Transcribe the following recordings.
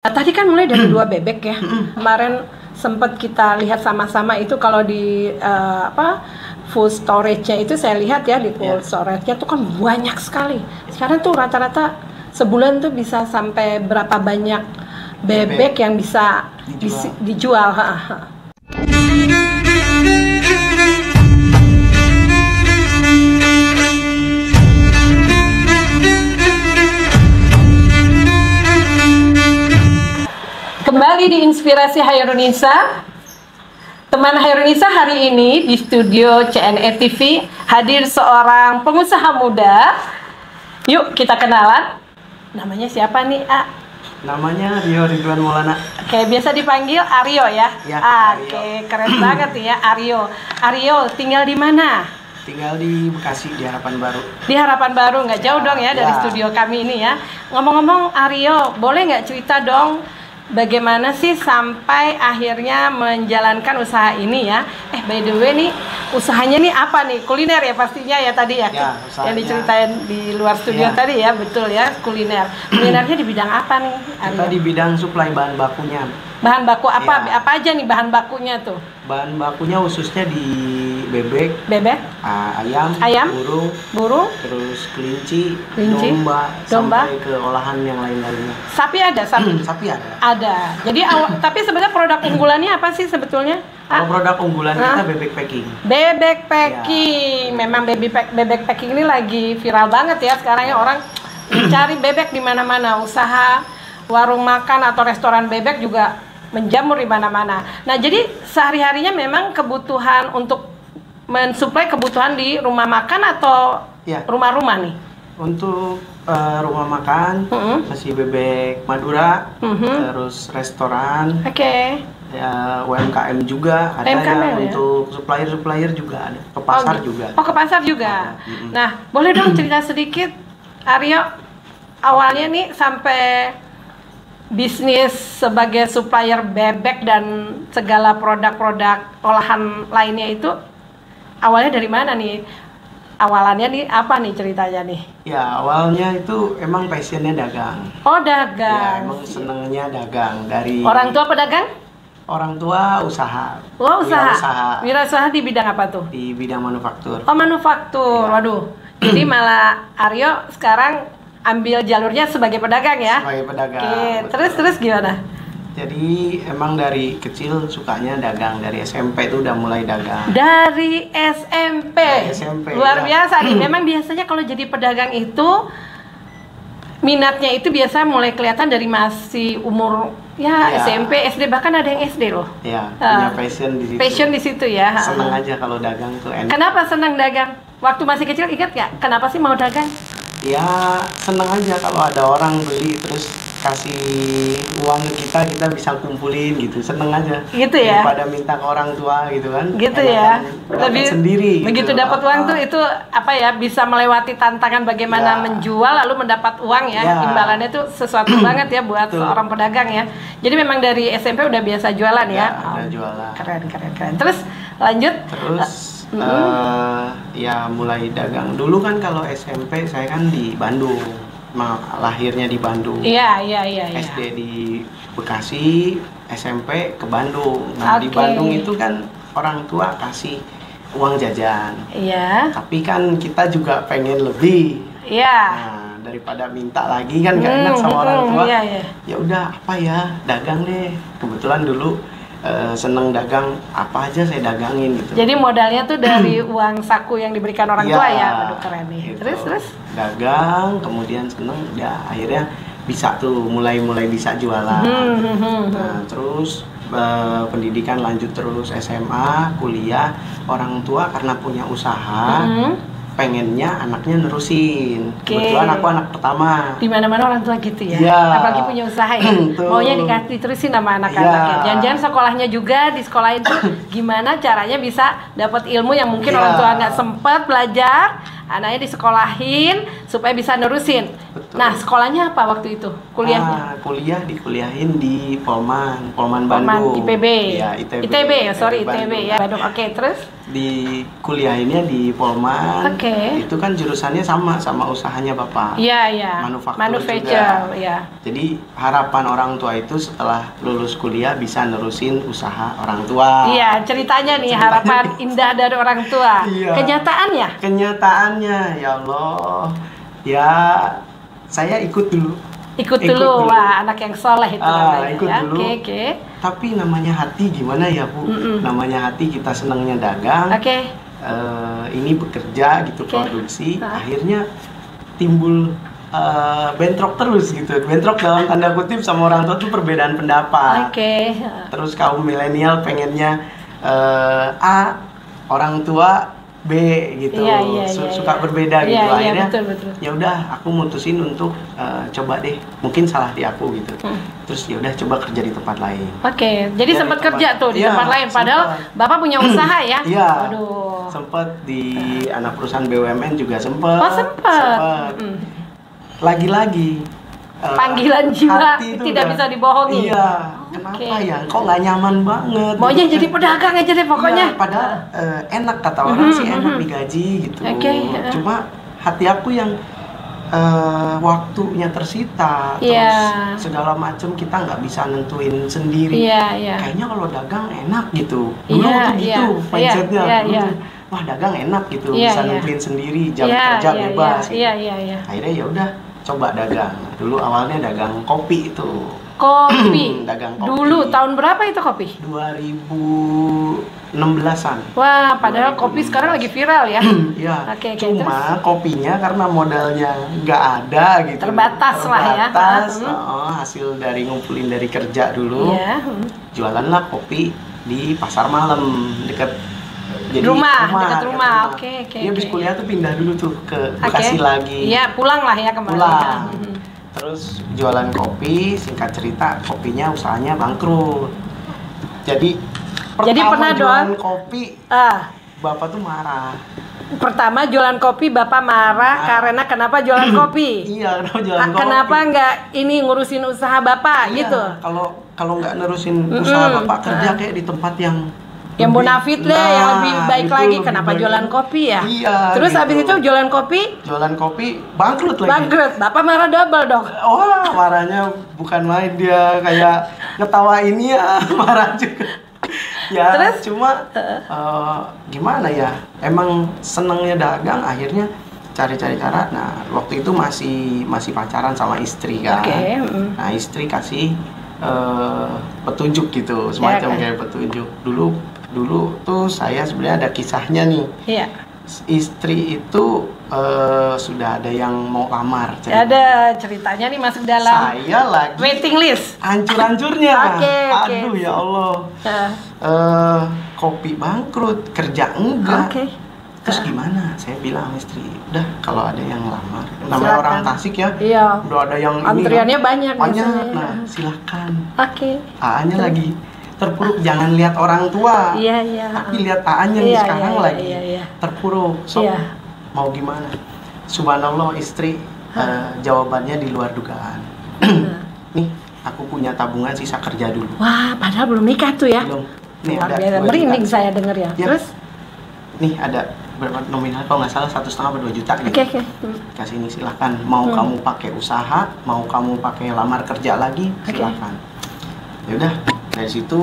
Nah, tadi kan mulai dari 2 bebek ya. Kemarin sempat kita lihat sama-sama itu kalau di full storage-nya itu saya lihat ya, di full storage-nya tuh kan banyak sekali. Sekarang tuh rata-rata sebulan tuh bisa sampai berapa banyak bebek yang bisa dijual. Kembali di Inspirasi Hairunisa. Teman Hairunisa, hari ini di studio CNE TV hadir seorang pengusaha muda. Yuk kita kenalan. Namanya siapa nih, A? Namanya Rio Ridwan Maulana. Oke, biasa dipanggil Aryo ya? Oke, keren banget ya Aryo. Aryo, tinggal di mana? Tinggal di Bekasi, di Harapan Baru. Di Harapan Baru, nggak jauh dong ya dari studio kami ini ya. Ngomong-ngomong Aryo, boleh nggak cerita dong bagaimana sih sampai akhirnya menjalankan usaha ini ya? By the way nih, usahanya nih apa nih? Kuliner ya pastinya ya tadi ya? Yang diceritain di luar studio tadi ya, betul ya, kuliner. Kulinernya di bidang apa nih, Aryo? Kita di bidang suplai bahan bakunya. Bahan baku apa? Apa aja nih bahan bakunya tuh? Bahan bakunya khususnya di bebek, ayam, burung, terus kelinci, domba, sampai ke olahan yang lain-lainnya. Sapi ada? Sapi ada. Ada. Jadi tapi sebenarnya produk unggulannya apa sih sebetulnya? Kalau produk unggulan kita bebek packing. Bebek packing. Memang bebek packing ini lagi viral banget ya sekarang ya, orang mencari bebek di mana-mana. Usaha warung makan atau restoran bebek juga menjamur di mana-mana. Nah, jadi sehari-harinya memang kebutuhan untuk mensuplai kebutuhan di rumah makan atau rumah-rumah nih? Untuk rumah makan, masih bebek Madura, terus restoran, ya UMKM juga ada ya, untuk supplier juga ada, ke pasar juga. Oh, ke pasar juga. Nah, boleh dong cerita sedikit, Aryo, awalnya nih sampai bisnis sebagai supplier bebek dan segala produk-produk olahan lainnya itu awalnya dari mana nih? Awalannya nih apa nih ceritanya nih? Ya, awalnya itu emang passionnya dagang. Oh, dagang. Ya, emang senengnya dagang. Dari orang tua pedagang? Orang tua usaha. Oh, usaha. Wirausaha di bidang apa tuh? Di bidang manufaktur. Oh, manufaktur. Ya. Waduh. Jadi malah Aryo sekarang ambil jalurnya sebagai pedagang ya? Sebagai pedagang. Oke, terus gimana? Jadi emang dari kecil sukanya dagang, dari SMP itu udah mulai dagang. Dari SMP? Dari SMP. Luar biasa nih, memang biasanya kalau jadi pedagang itu minatnya itu biasa mulai kelihatan dari masih umur SMP, SD, bahkan ada yang SD loh. Iya, punya passion di situ. Passion di situ ya. Seneng aja kalau dagang tuh enak. Kenapa senang dagang? Waktu masih kecil ingat nggak? Kenapa sih mau dagang? Ya seneng aja kalau ada orang beli terus kasih uang ke kita bisa kumpulin gitu, seneng aja. Gitu ya. Daripada minta ke orang tua gitu kan. Gitu ya. Lebih sendiri. Begitu gitu. dapat uang tuh itu apa ya, bisa melewati tantangan bagaimana menjual lalu mendapat uang ya. Imbalannya tuh sesuatu banget ya buat seorang pedagang ya. Jadi memang dari SMP udah biasa jualan ya. Udah jualan. Keren. Terus lanjut. Terus ya mulai dagang. Dulu kan kalau SMP saya kan di Bandung. Lahirnya di Bandung. Iya. SD di Bekasi, SMP ke Bandung. Nah, di Bandung itu kan orang tua kasih uang jajan. Iya. Tapi kan kita juga pengen lebih. Iya. Nah, daripada minta lagi kan gak enak sama orang tua. Ya udah apa ya, dagang deh. Kebetulan dulu seneng dagang, apa aja saya dagangin gitu. Jadi modalnya tuh dari uang saku yang diberikan orang tua ya. Aduh, keren nih. Gitu. Terus dagang, kemudian seneng, ya akhirnya bisa tuh mulai bisa jualan. Nah, terus pendidikan lanjut terus SMA, kuliah. Orang tua karena punya usaha, pengennya anaknya nerusin. Kebetulan aku anak pertama. Di mana-mana orang tua gitu ya. Apalagi punya usaha ya. Maunya dikasih terusin sama anak-anaknya. Jangan-jangan sekolahnya juga di sekolahin tuh gimana caranya bisa dapat ilmu yang mungkin orang tua nggak sempat belajar. Anaknya disekolahin supaya bisa nerusin. Betul. Nah, sekolahnya apa waktu itu? Kuliahnya? Dikuliahin di Polman Polman Bandung. IPB. Ya, ITB. ITB ya, sorry ITB Bandung. ya. Bandung. Oke, terus? Di kuliahinnya di Polman. Oke. Itu kan jurusannya sama usahanya Bapak. Iya, iya. Manufaktur juga. ya. Jadi harapan orang tua itu setelah lulus kuliah bisa nerusin usaha orang tua. Iya, ceritanya nih harapan indah dari orang tua. Iya. Kenyataannya, ya Allah. Ya, saya ikut dulu. Ikut dulu. Wah, anak yang soleh itu namanya. Ikut Ya. dulu. Oke. Tapi namanya hati gimana ya, Bu? Namanya hati, kita senangnya dagang. Oke. Ini bekerja gitu, produksi. Akhirnya timbul bentrok terus gitu. Bentrok dalam tanda kutip sama orang tua tuh perbedaan pendapat. Oke. Terus kaum milenial pengennya A, orang tua B gitu. Iya, Suka berbeda gitu. Iya, Akhirnya betul. ya udah, aku mutusin untuk coba deh, mungkin salah di aku gitu. Terus ya udah coba kerja di tempat lain. Oke, jadi Ya, sempat di tempat- kerja tuh di iya, tempat lain, padahal sempat. Bapak punya usaha ya? Iya. Waduh. Sempet di anak perusahaan BUMN juga sempet. Oh, sempet. Lagi-lagi Panggilan jiwa hati itu tidak udah- bisa dibohongi. Iya. Kenapa ya? Kok nggak nyaman banget? Maunya gitu. jadi pedagang aja deh pokoknya. Iya, padahal enak kata orang sih, enak digaji gitu. Oke. Cuma hati aku yang waktunya tersita, Iya. terus segala macam kita nggak bisa nentuin sendiri. Iya. Kayaknya kalau dagang enak gitu. Dulu Iya, tuh gitu iya. mindsetnya. Iya. Wah, dagang enak gitu, Iya, bisa iya. nentuin sendiri, jam Iya, kerja iya, bebas. Gitu. Iya. Akhirnya ya udah coba dagang. Dulu awalnya dagang kopi itu. Kopi. Dagang kopi. Dulu tahun berapa itu kopi? 2016-an. Wah, padahal kopi sekarang lagi viral ya. Iya. Oke, Cuma kopinya karena modalnya nggak ada gitu. Terbatas lah ya. Terbatas. Hasil dari ngumpulin dari kerja dulu. Iya. Jualanlah kopi di pasar malam dekat Dekat rumah. dekat Oke. Dia habis kuliah tuh pindah dulu tuh ke Oke. Bekasi lagi. Iya, pulang lah ya kembali. Pulang. Terus jualan kopi, singkat cerita kopinya usahanya bangkrut. Jadi pernah jualan dong? kopi, Bapak tuh marah. Pertama jualan kopi Bapak marah karena kenapa jualan kopi? Iya, kenapa jualan kopi? Kenapa nggak ini ngurusin usaha Bapak Iya, gitu? Kalau nggak nerusin usaha Bapak kerja kayak di tempat yang bonafit deh, yang lebih baik itu lagi. lebih Kenapa baik. jualan kopi ya? Iya. Terus gitu. habis itu jualan kopi bangkrut lagi. bangkrut. Bapak marah double dong. Wah, marahnya bukan main, dia kayak ngetawain ya, marah juga. Ya, Terus? cuma gimana ya? Emang senengnya dagang, akhirnya cari-cari cara. Nah, waktu itu masih pacaran sama istri kan. Oke, Nah, istri kasih petunjuk gitu, semacam kan? kayak petunjuk. Dulu tuh saya sebenarnya ada kisahnya nih. Iya. Istri itu sudah ada yang mau lamar. Ada ceritanya nih masuk dalam Saya lagi waiting list. hancur-hancurnya. Oke. Aduh ya Allah. Kopi bangkrut, kerja enggak. Oke. Terus gimana? Saya bilang sama istri, udah kalau ada yang lamar. Namanya Silakan. orang Tasik ya. Iya. Udah ada yang Antriannya ini, banyak biasanya. Nah, silakan. Oke. AA-nya lagi terpuruk, jangan lihat orang tua. Iya. Tapi lihat AA-nya nih sekarang lagi Iya. terpuruk. So, Iya. mau gimana? Subhanallah, istri jawabannya di luar dugaan. Nih, aku punya tabungan sisa kerja dulu. Wah, padahal belum nikah tuh ya. Belum. Nih Luar ada biasa. 2 Merinding juta. saya denger ya. Ya. Terus? Nih ada berapa nominal, kalau nggak salah 1,5 atau 2 juta gitu. Oke. Kasih ini, silahkan. Mau kamu pakai usaha, mau kamu pakai lamar kerja lagi, silahkan. Ya udah, dari situ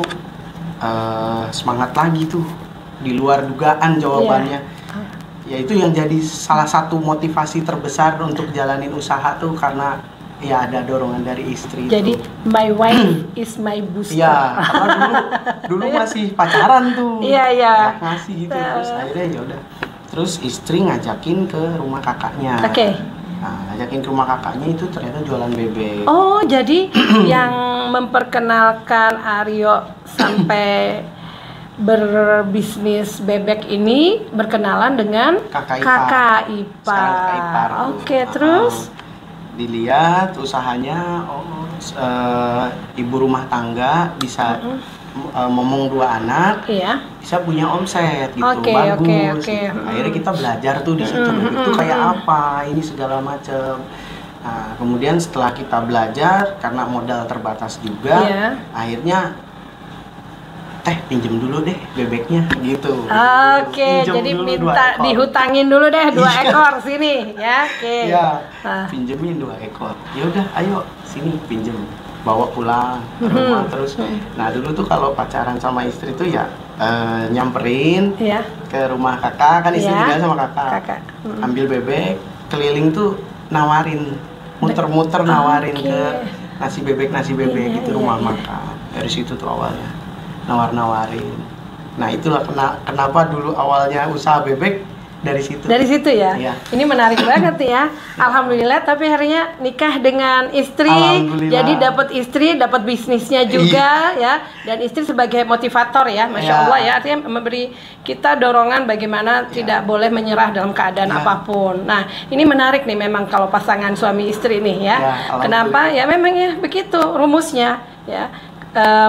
semangat lagi tuh, di luar dugaan jawabannya. Ya itu yang jadi salah satu motivasi terbesar untuk jalanin usaha tuh, karena ya ada dorongan dari istri. Jadi tuh. my wife is my booster. Iya, karena dulu masih pacaran tuh. Iya. Ngasih gitu, terus akhirnya ya udah. Terus istri ngajakin ke rumah kakaknya. Oke. Nah, ngajakin ke rumah kakaknya itu ternyata jualan bebek. Oh, jadi yang memperkenalkan Aryo sampai berbisnis bebek ini berkenalan dengan Kakak ipar. kakak ipar. Sekarang kakak ipar. Oke, terus? Dilihat usahanya, ibu rumah tangga bisa momong 2 anak, Iya. bisa punya omset gitu, Oke, bagus. oke. Gitu. Akhirnya kita belajar tuh di situ, itu kayak apa, ini segala macam. Nah, kemudian setelah kita belajar, karena modal terbatas juga, Iya. akhirnya pinjem dulu deh bebeknya gitu. Oke, Pinjem jadi dulu 2 minta ekor. dihutangin dulu deh 2 Iya. ekor sini ya. Oke. Iya, Ah. pinjemin 2 ekor. Ya udah, ayo sini pinjem, bawa pulang ke rumah terus. Nah dulu tuh kalau pacaran sama istri tuh ya nyamperin Iya. ke rumah kakak, kan istri Iya. tinggal sama kakak. Kakak. Ambil bebek, keliling tuh nawarin, muter-muter nawarin Oke. ke nasi bebek Iya, gitu, iya, rumah iya. makan. Dari situ tuh awalnya nawar-nawarin. Nah itulah kenapa dulu awalnya usaha bebek dari situ. Dari situ ya. Iya. Ini menarik banget nih ya. Alhamdulillah, tapi akhirnya nikah dengan istri, Alhamdulillah. jadi dapat istri, dapat bisnisnya juga ya. Dan istri sebagai motivator ya, masya Iya. Allah ya. Artinya memberi kita dorongan bagaimana tidak boleh menyerah dalam keadaan Iya. apapun. Nah, ini menarik nih memang kalau pasangan suami istri nih ya. Ya, Kenapa? Ya memang ya begitu rumusnya ya.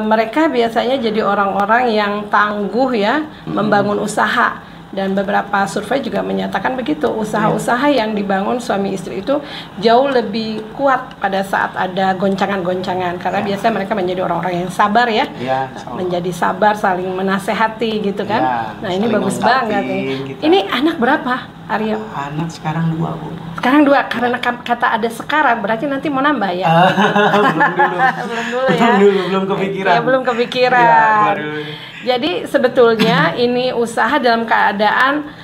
Mereka biasanya jadi orang-orang yang tangguh ya, membangun usaha. Dan beberapa survei juga menyatakan begitu, usaha-usaha yang dibangun suami istri itu jauh lebih kuat pada saat ada goncangan-goncangan, karena biasanya mereka menjadi orang-orang yang sabar ya, Ya, insya Allah. menjadi sabar, saling menasehati gitu kan. Ya, Nah ini saling bagus melengkapi banget nih. kita. Ini anak berapa, Aryo? Anak sekarang 2 Bu. Sekarang 2, karena kata ada sekarang berarti nanti mau nambah ya? belum dulu. Belum dulu ya. belum kepikiran. Ya, belum kepikiran. Ya, baru. Jadi sebetulnya ini usaha dalam keadaan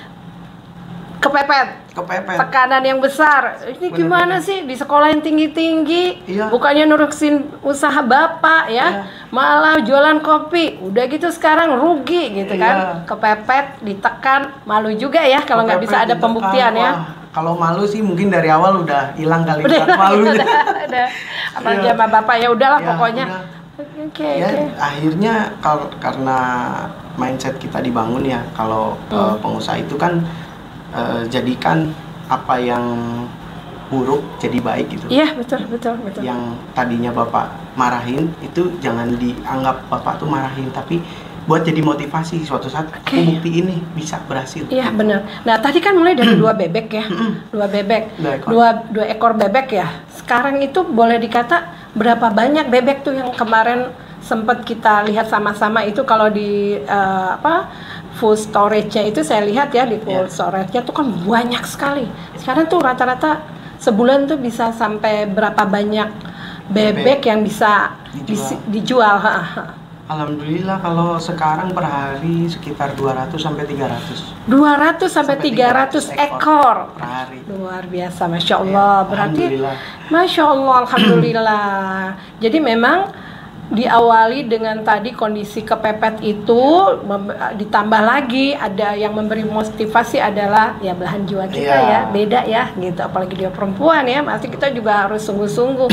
kepepet, tekanan yang besar. Ini gimana sih di sekolah yang tinggi-tinggi, Iya. bukannya nurusin usaha bapak ya, malah jualan kopi. Udah gitu sekarang rugi gitu kan, kepepet, ditekan, malu juga ya kalau nggak bisa ada Kepepet, pembuktian ditekan. ya. Wah, kalau malu sih mungkin dari awal udah hilang kali Udah, berat malunya. udah. Apalagi Iya. sama bapak ya udahlah Ya, pokoknya. udah. Oke, Ya, oke. akhirnya karena mindset kita dibangun ya, kalau pengusaha itu kan jadikan apa yang buruk jadi baik gitu. Iya, betul, betul, betul. Yang tadinya Bapak marahin itu jangan dianggap Bapak tuh marahin, tapi buat jadi motivasi suatu saat Oke. bukti ini bisa berhasil. Iya benar. Nah tadi kan mulai dari 2 bebek ya, 2 bebek, 2 ekor bebek ya. Sekarang itu boleh dikata berapa banyak bebek tuh yang kemarin sempat kita lihat sama-sama itu kalau di full storage-nya itu saya lihat ya di full storage-nya tuh kan banyak sekali. Sekarang tuh rata-rata sebulan tuh bisa sampai berapa banyak bebek yang bisa dijual. Alhamdulillah kalau sekarang per hari sekitar 200 sampai 300. 200 sampai 300 ekor per hari. luar biasa, masya Allah. Berarti Alhamdulillah. masya Allah, alhamdulillah. Jadi memang diawali dengan tadi kondisi kepepet itu, ditambah lagi ada yang memberi motivasi adalah ya belahan jiwa kita ya, beda ya gitu. Apalagi dia perempuan ya, pasti kita juga harus sungguh-sungguh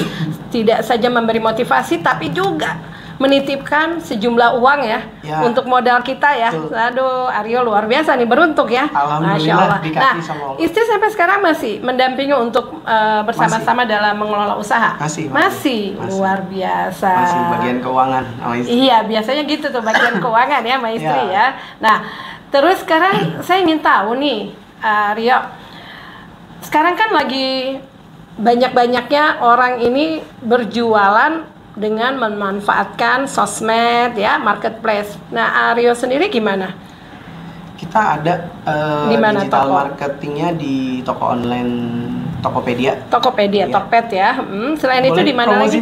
tidak saja memberi motivasi tapi juga menitipkan sejumlah uang ya, untuk modal kita ya. Aduh, Aryo luar biasa nih, beruntung ya. Masya Allah. Nah, istri sampai sekarang masih mendampingi untuk bersama-sama dalam mengelola usaha. Masih luar biasa. Masih bagian keuangan sama istri. Iya, biasanya gitu tuh bagian keuangan ya sama istri ya. Nah, terus sekarang saya ingin tahu nih, Rio. Sekarang kan lagi banyak-banyaknya orang ini berjualan dengan memanfaatkan sosmed ya, marketplace. Nah, Aryo sendiri gimana? Kita ada digital marketingnya di toko online Tokopedia. Tokopedia, Tokped ya. Selain itu di mana lagi?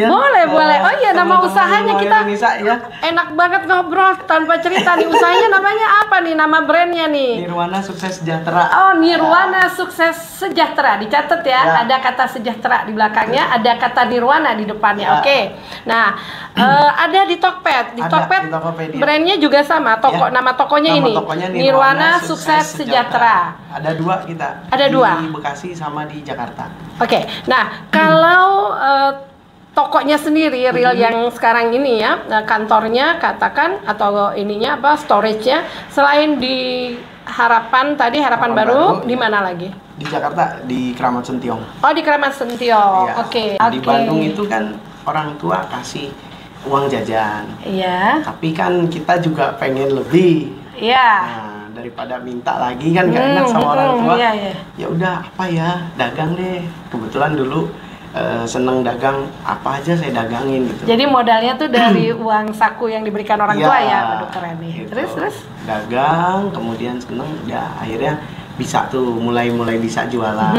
Boleh. Oh iya, nama usahanya kita ya. Enak banget ngobrol tanpa cerita nih. Usahanya namanya apa nih? Nama brandnya nih? Nirwana Sukses Sejahtera. Oh, Nirwana Sukses Sejahtera. Dicatat ya. Ada kata sejahtera di belakangnya, ada kata Nirwana di depannya. Oke. Nah, ada di Tokped. Di Tokped brandnya juga sama. Nama tokonya ini. Nirwana Sukses Sejahtera. Ada 2 kita. Ada 2. Di Bekasi sama di Jakarta. Oke. Nah, kalau tokonya sendiri real yang sekarang ini ya, kantornya katakan atau ininya apa, storage-nya selain di Harapan Baru di mana lagi? Di Jakarta, di Kramat Sentiong. Oh, di Kramat Sentiong. Iya. Oke. Di Bandung itu kan orang tua kasih uang jajan. Iya. Tapi kan kita juga pengen lebih. Iya. Nah, daripada minta lagi kan gak enak sama orang tua. Iya, iya. Ya udah apa ya, dagang deh. Kebetulan dulu seneng dagang, apa aja saya dagangin gitu. Jadi modalnya tuh dari uang saku yang diberikan orang tua ya. Aduh keren nih. Gitu. Terus? Dagang, kemudian seneng, ya akhirnya bisa tuh mulai bisa jualan.